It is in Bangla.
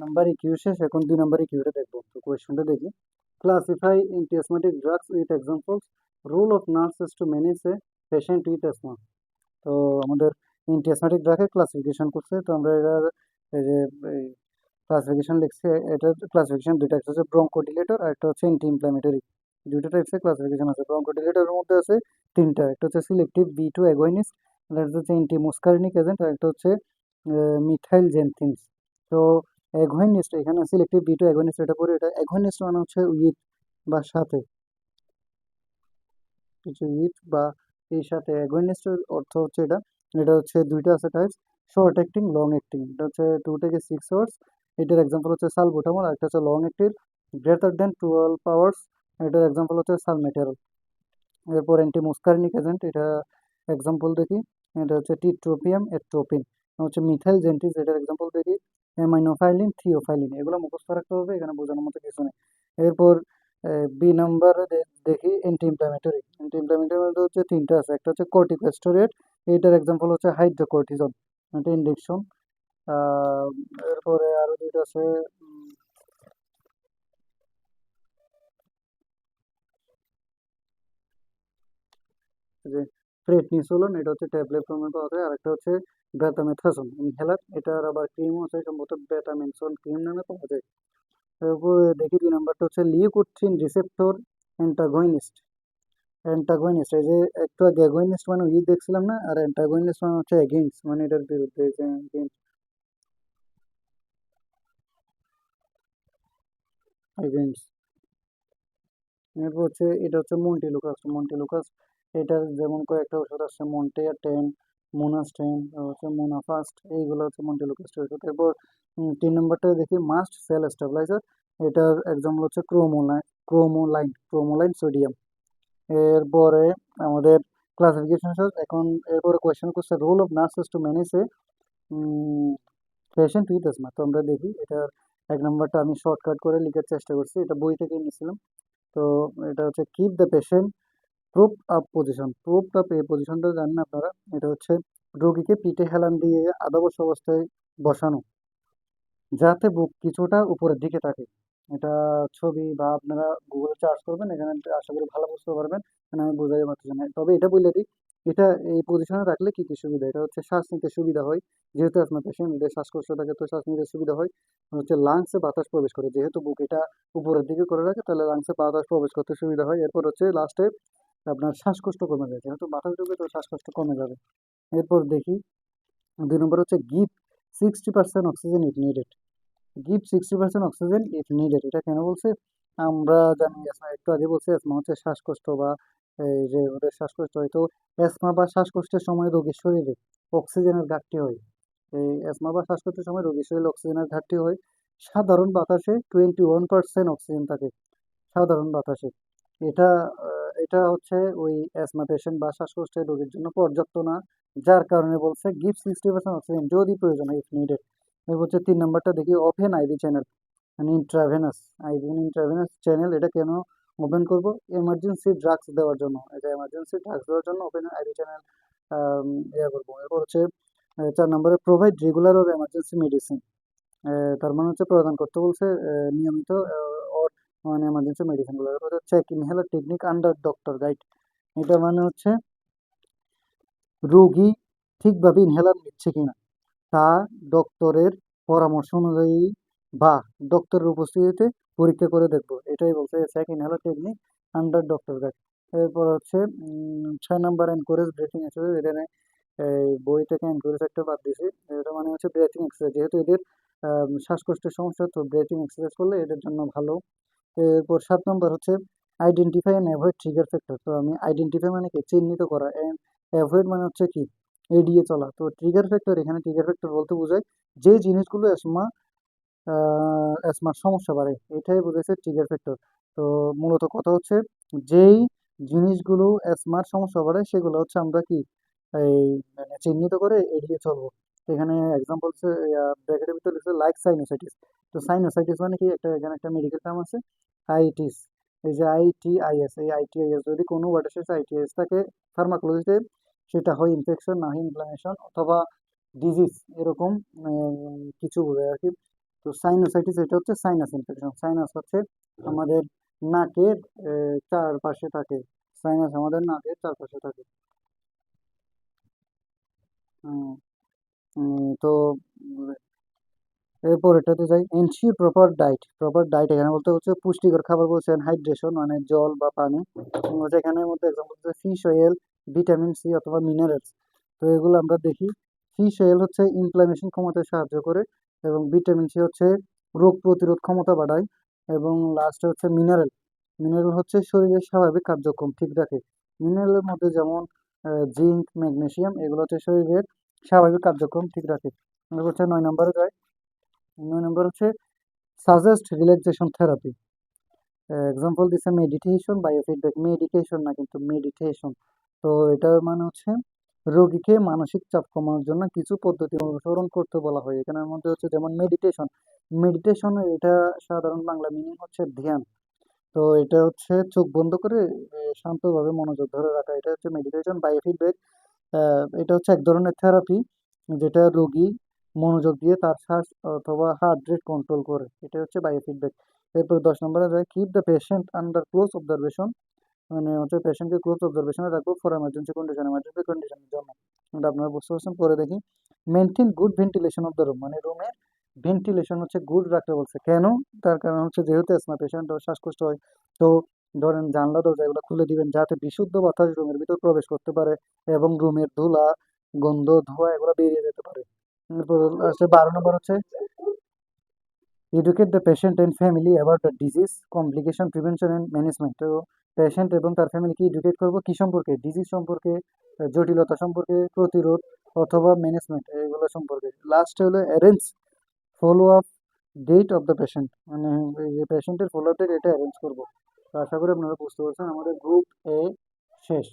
নাম্বার ইকিউ শেষ, এখন 2 নাম্বার ইকিউটা দেখবো। তো কোয়েশ্চনটা দেখি, classify antiasthmatic drugs with examples, role of nurses to manage a patient with asthma. তো আমাদের অ্যান্টিঅ্যাসমাটিক ড্রাগের ক্লাসিফিকেশন করছে, তো আমরা এটা এই যে ক্লাসিফিকেশন লিখছি। এটা ক্লাসিফিকেশন দুইটা, একটা হচ্ছে ব্রঙ্কোডিলেটর আর একটা হচ্ছে অ্যান্টি ইনফ্ল্যামেটরি। দুইটা টাইপসের ক্লাসিফিকেশন আছে। ব্রঙ্কোডিলেটরের মধ্যে আছে তিনটা, একটা হচ্ছে সিলেক্টিভ বি টু অ্যাগোনিস্ট, আর একটা হচ্ছে অ্যান্টি মুস্কারিনিক এজেন্ট, আর একটা হচ্ছে মিথাইল জেনথিনস। তো অ্যাগোনিস্ট, এখানে সিলেক্টিভ বি টু অ্যাগোনিস্ট এটা পড়ে, এটা অ্যাগোনিস্ট মানে হচ্ছে উইথ বা সাথে, কিছু উইথ বা এই সাথে। অ্যাগোনিস্টের অর্থ হচ্ছে এটা, এটা হচ্ছে দুইটা আছে types, short acting, long acting. এটা হচ্ছে 2 থেকে 6 আওয়ার্স। এটার এক্সাম্পল হচ্ছে সালবুটামল, আর একটা হচ্ছে long active greater than 12 hours. এটার এক্সাম্পল হচ্ছে সালমেটেরল। এরপর অ্যান্টি মুস্কারিনিক এজেন্ট, এটা এক্সাম্পল দেখি, এটা হচ্ছে টিট্রোপিয়াম এট্রোপিন। হচ্ছে মিথাইল জেন্টিস, এটার এক্সাম্পল দেখি অ্যামাইনোফাইলিন, থিওফাইলিন। এগুলো মুখস্থ রাখতে হবে, এখানে বোঝানোর মতো কিছু নেই। এরপর বি নাম্বার দেখি অ্যান্টি ইনফ্ল্যামেটরি। অ্যান্টি ইনফ্ল্যামেটরি মধ্যে হচ্ছে তিনটা আছে, একটা হচ্ছে কর্টিকোস্টেরয়েড, এইটার এক্সাম্পল হচ্ছে হাইড্রোকর্টিসন, এটা ইনজেকশন। এরপরে আরো দুইটা আছে, যে প্রেডনিসোলোন, এটা হচ্ছে ট্যাবলেট ফর্মে পাওয়া যায়, আর একটা হচ্ছে বেটামেথাসোন ইনহেলার, এটার আবার ক্রিমও আছে, সম্ভবত বেটামেনসন ক্রিম নামে পাওয়া যায়। তারপর দেখি 2 নাম্বারটা হচ্ছে লিউকোট্রিন রিসেপ্টর অ্যান্টাগনিস্ট। অ্যান্টাগনিস্ট, এই যে একটু আগে অ্যাগনিস্ট মানে উইথ দেখছিলাম না, আর অ্যান্টাগনিস্ট মানে হচ্ছে এগেইনস্ট, মানে এটার বিরুদ্ধে, এগেইনস্ট। এরপর হচ্ছে এটা হচ্ছে মন্টিলুকাস। মন্টিলুকাস, এটার যেমন কয়েকটা ওষুধ আছে, মন্টেয়া টেন, মোনাস্টেন, হচ্ছে মোনাফাস্ট, এইগুলো হচ্ছে মন্টিলুকাস ওষুধ। এরপর 3 নাম্বারটা দেখি মাস্ট সেল স্টেবিলাইজার, এটার এক্সাম্পল হচ্ছে ক্রোমোলাইন সোডিয়াম। এরপরে আমাদের ক্লাসিফিকেশন শেষ, এখন এরপরে কোয়েশ্চেন করছে role of nurses to manage a patient with asthma. তো আমরা দেখি এটার 1 নাম্বারটা আমি শর্টকাট করে লিখার চেষ্টা করছি, এটা বই থেকে নিয়েছিলাম। তো এটা হচ্ছে keep the patient prop up position. Prop up এই পজিশনটা জানেন আপনারা, এটা হচ্ছে রোগীকে পিঠে হেলান দিয়ে আধা বসা অবস্থায় বসানো, যাতে বুক কিছুটা উপরের দিকে থাকে। এটা ছবি বা আপনারা গুগলে সার্চ করবেন, এখানে আশা করি ভালো বুঝতে পারবেন। মানে আমি বোঝাতে পারতেছি না, তবে এটা বলে দিই, এটা এই পজিশনে রাখলে কি কি সুবিধা। এটা হচ্ছে শ্বাস নিতে সুবিধা হয়, যেহেতু আপনার পেশেন্ট, এদের শ্বাসকষ্ট থাকে, তো শ্বাস নিতে সুবিধা হয়। আর হচ্ছে লাংসে বাতাস প্রবেশ করে, যেহেতু বুক এটা উপরের দিকে করে রাখে, তাহলে লাংসে বাতাস প্রবেশ করতে সুবিধা হয়। এরপর হচ্ছে লাস্টে আপনার শ্বাসকষ্ট কমে যায়, যেহেতু বাতাস ঢুকে, তো শ্বাসকষ্ট কমে যাবে। এরপর দেখি 2 নম্বর হচ্ছে give 60% oxygen if needed. Give 60% oxygen if needed, এটা কেন বলছে? আমরা জানি একটু আগে বলছে অ্যাসমা হচ্ছে শ্বাসকষ্ট, বা এই যে ওদের শ্বাসকষ্ট হয়, তো অ্যাসমা বা শ্বাসকষ্টের সময় রোগীর শরীরে অক্সিজেনের ঘাটতি হয়। এই অ্যাসমা বা শ্বাসকষ্টের সময় রোগীর শরীরে অক্সিজেনের ঘাটতি হয়। সাধারণ বাতাসে 21% অক্সিজেন থাকে, সাধারণ বাতাসে। এটা এটা হচ্ছে ওই অ্যাসমা পেশেন্ট বা শ্বাসকষ্টের রোগীর জন্য পর্যাপ্ত না, যার কারণে বলছে গিভ 60% অক্সিজেন যদি প্রয়োজন হয়, ইফ নিডেড। এরপর হচ্ছে 3 নম্বরটা দেখি ওপেন আইভি চ্যানেল, মানে ইন্ট্রাভেনাস আইভি, ইন্ট্রাভেনাস চ্যানেল, এটা কেন ওপেন করব? এমার্জেন্সি ড্রাগস দেওয়ার জন্য, এটা এমার্জেন্সি ড্রাগস দেওয়ার জন্য ওপেন আইভি চ্যানেল ইয়ে করবো। এরপর হচ্ছে 4 নম্বরে প্রোভাইড রেগুলার ওর এমার্জেন্সি মেডিসিন, তার মানে হচ্ছে প্রদান করতে বলছে নিয়মিত ওর মানে এমার্জেন্সি মেডিসিনগুলো। এরপর হচ্ছে inhaler technique under doctor guide, এটা মানে হচ্ছে রোগী ঠিকভাবে ইনহেলার নিচ্ছে কিনা তা ডক্টরের পরামর্শ অনুযায়ী বা ডক্টরের উপস্থিতিতে পরীক্ষা করে দেখবো, এটাই বলছে স্যাক inhaler technique under doctor guide. এরপর হচ্ছে 6 নম্বর এনকোরেজ ব্রেথিং এক্সারসাইজ, এটা এই বই থেকে এনকোরেজ একটা বাদ দিয়েছি। এটা মানে হচ্ছে ব্রেথিং এক্সারসাইজ, যেহেতু এদের শ্বাসকষ্টের সমস্যা, তো ব্রেথিং এক্সারসাইজ করলে এদের জন্য ভালো। এরপর 7 নম্বর হচ্ছে identify and avoid trigger factor. তো আমি আইডেন্টিফাই মানে কি, চিহ্নিত করা, অ্যান্ড অ্যাভয়েড মানে হচ্ছে কি, এড়িয়ে চলা। তো ট্রিগার ফ্যাক্টর, এখানে ট্রিগার ফ্যাক্টর বলতে বোঝায় যে জিনিসগুলো অ্যাসমার সমস্যা বাড়ে, এটাই বোঝাচ্ছে ট্রিগার ফ্যাক্টর। তো মূলত কথা হচ্ছে, যেই জিনিসগুলো অ্যাসমার সমস্যা বাড়ে সেগুলো হচ্ছে আমরা কি এই মানে চিহ্নিত করে এড়িয়ে চলবো। তো এখানে এক্সাম্পল হচ্ছে ব্র্যাকেটের ভিতরে লিখছে লাইক সাইনোসাইটিস। তো সাইনোসাইটিস মানে কি, একটা এখানে একটা মেডিকেল টার্ম আছে, আইটিস। এই যে আইটিআইএস, এই আইটিআইএস যদি কোনো ওয়ার্ডের শেষে আইটিআইএস থাকে ফার্মাকোলজিতে, সেটা হয় ইনফেকশন, না হয় ইনফ্লামেশন অথবা ডিজিজ, এরকম কিছু বোঝায় আর কি। তো সাইনোসাইটিস এটা হচ্ছে সাইনাস ইনফেকশন। সাইনাস হচ্ছে আমাদের নাকের চারপাশে থাকে। সাইনাস আমাদের নাকের চারপাশে থাকে। উম, তো এরপর এটাতে যাই, এনশিওর প্রপার ডাইট। প্রপার ডাইট এখানে বলতে হচ্ছে পুষ্টিকর খাবার বলছেন, হাইড্রেশন মানে জল বা পানি। হচ্ছে এখানের মধ্যে এক্সাম্পল হচ্ছে ফিশ অয়েল, ভিটামিন সি অথবা মিনারেলস। তো এগুলো আমরা দেখি। ফিশ অয়েল হচ্ছে ইনফ্লামেশন কমাতে সাহায্য করে, এবং ভিটামিন সি হচ্ছে রোগ প্রতিরোধ ক্ষমতা বাড়ায়, এবং লাস্টে হচ্ছে মিনারেল। মিনারেল হচ্ছে শরীরের স্বাভাবিক কার্যক্রম ঠিক রাখে। মিনারেলের মধ্যে যেমন জিঙ্ক, ম্যাগনেসিয়াম, এগুলো হচ্ছে শরীরের স্বাভাবিক কার্যক্রম ঠিক রাখে। এরপর হচ্ছে 9 নম্বরে যায়। 9 নম্বর হচ্ছে সাজেস্ট রিল্যাক্সেশন থেরাপি। এক্সাম্পল দিচ্ছে মেডিটেশন, বায়োফিডব্যাক। মেডিকেশন না, কিন্তু মেডিটেশন। তো এটার মানে হচ্ছে রোগীকে মানসিক চাপ কমানোর জন্য কিছু পদ্ধতি অনুসরণ করতে বলা হয়। এখানের মধ্যে হচ্ছে যেমন মেডিটেশন। মেডিটেশন এটা সাধারণ বাংলা মিনিং হচ্ছে ধ্যান। তো এটা হচ্ছে চোখ বন্ধ করে শান্তভাবে মনোযোগ ধরে রাখা, এটা হচ্ছে মেডিটেশন। বায়োফিডব্যাক এটা হচ্ছে এক ধরনের থেরাপি যেটা রোগী মনোযোগ দিয়ে তার শ্বাস অথবা হার্ট রেট কন্ট্রোল করে, এটা হচ্ছে বায়োফিডব্যাক। এরপর 10 নম্বরে যায় keep the patient under close observation. মানে হচ্ছে পেশেন্টকে ক্লোজ অবজারভেশনে রাখবো ফর এমার্জেন্সি কন্ডিশন, এমার্জেন্সি কন্ডিশনের জন্য। এটা আপনারা বুঝতে পারছেন। পরে দেখি maintain good ventilation of the room, মানে রুমের ভেন্টিলেশন হচ্ছে গুড রাখতে বলছে। কেন? তার কারণ হচ্ছে যেহেতু অ্যাসমা পেশেন্ট শ্বাসকষ্ট হয়, তো ধরেন জানলা দরজা এগুলো খুলে দিবেন যাতে বিশুদ্ধ বাতাস রুমের ভিতর প্রবেশ করতে পারে, এবং রুমের ধুলা, গন্ধ, ধোঁয়া এগুলো বেরিয়ে যেতে পারে। এরপর আছে 12 নম্বর হচ্ছে educate the patient and family about the disease, complication, prevention and management. তো পেশেন্ট এবং তার ফ্যামিলিকে এডুকেট করবো কি সম্পর্কে? ডিজিজ সম্পর্কে, জটিলতা সম্পর্কে, প্রতিরোধ অথবা ম্যানেজমেন্ট এগুলো সম্পর্কে। লাস্ট হলো arrange follow up date of the patient, মানে এই যে পেশেন্টের ফলো আপ ডেট এটা অ্যারেঞ্জ করবো। তো আশা করি আপনারা বুঝতে পারছেন। আমাদের গ্রুপ এ শেষ।